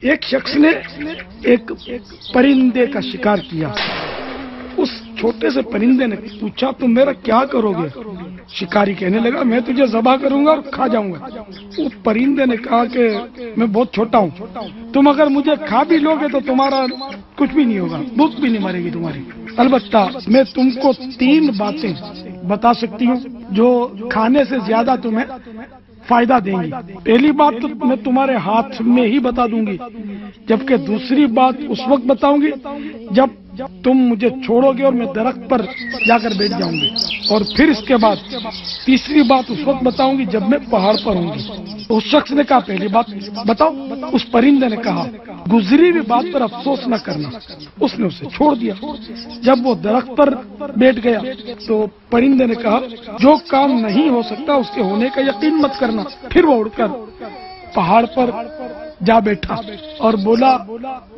ایک شخص نے ایک پرندے کا شکار کیا. اس چھوٹے سے پرندے نے پوچھا تم میرا کیا کرو گے؟ شکاری کہنے لگا میں تجھے ذبح کروں گا اور کھا جاؤں گا. وہ پرندے نے کہا کہ میں بہت چھوٹا ہوں، تم اگر مجھے کھا بھی لو گے تو تمہارا کچھ بھی نہیں ہوگا، بھوک بھی نہیں مرے گی تمہاری. البتہ میں تم کو 3 باتیں بتا سکتی ہوں جو کھانے سے زیادہ تمہیں فائدہ دیں گی. پہلی بات تو میں تمہارے ہاتھ میں ہی بتا دوں گی، جبکہ دوسری بات اس وقت بتاؤں گی جب تم مجھے چھوڑو گے اور میں درخت پر جا کر بیٹھ جاؤں گی، اور پھر اس کے بعد تیسری بات اس وقت بتاؤں گی جب میں پہاڑ پر ہوں گی. تو اس شخص نے کہا پہلی بات بتاؤ. اس پرندے نے کہا گزری ہوئی بات پر افسوس نہ کرنا. اس نے اسے چھوڑ دیا. جب وہ درخت پر بیٹھ گیا تو پرندے نے کہا جو کام نہیں ہو سکتا اس کے ہونے کا یقین مت کرنا. پھر وہ اڑ کر پہاڑ پر جا بیٹھا اور بولا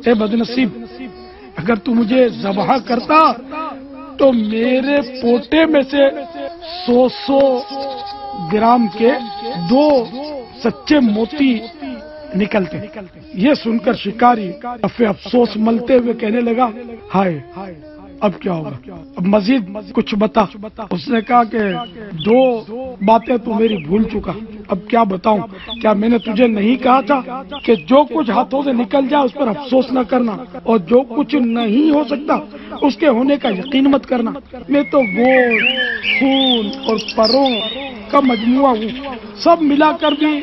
اے بدنصیب، اگر تو مجھے ذبح کرتا تو میرے پوٹے میں سے 100 گرام کے 2 سچے موتی نکلتے. یہ سن کر شکاری افسوس ملتے ہوئے کہنے لگا ہائے اب کیا ہوگا، اب مزید کچھ بتا. اس نے کہا کہ 2 باتیں تو میری بھول چکا، اب کیا بتاؤں؟ کیا میں نے تجھے نہیں کہا تھا کہ جو کچھ ہاتھوں سے نکل جائے اس پر افسوس نہ کرنا، اور جو کچھ نہیں ہو سکتا اس کے ہونے کا یقین مت کرنا؟ میں تو گوشت، خون اور پروں کا مجموعہ ہوں، سب ملا کر بھی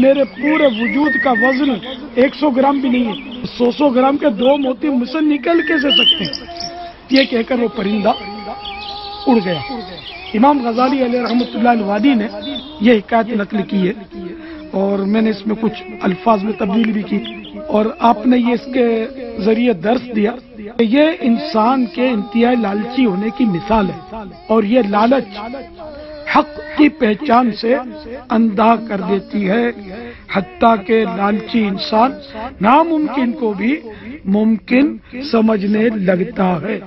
میرے پورے وجود کا وزن 100 گرام بھی نہیں ہے. 100 گرام کے 2 موتی مجھ سے نکل کیسے سکتے ہیں؟ یہ کہہ کر وہ پرندہ اڑ گیا. امام غزالی علیہ رحمۃ اللہ الوادی نے یہ حکایت نقل کی ہے، اور میں نے اس میں کچھ الفاظ میں تبدیلی بھی کی، اور آپ نے یہ اس کے ذریعے درس دیا کہ یہ انسان کے انتہائی لالچی ہونے کی مثال ہے، اور یہ لالچ حق کی پہچان سے اندھا کر دیتی ہے، حتیٰ کہ لالچی انسان ناممکن کو بھی ممکن سمجھنے لگتا ہے.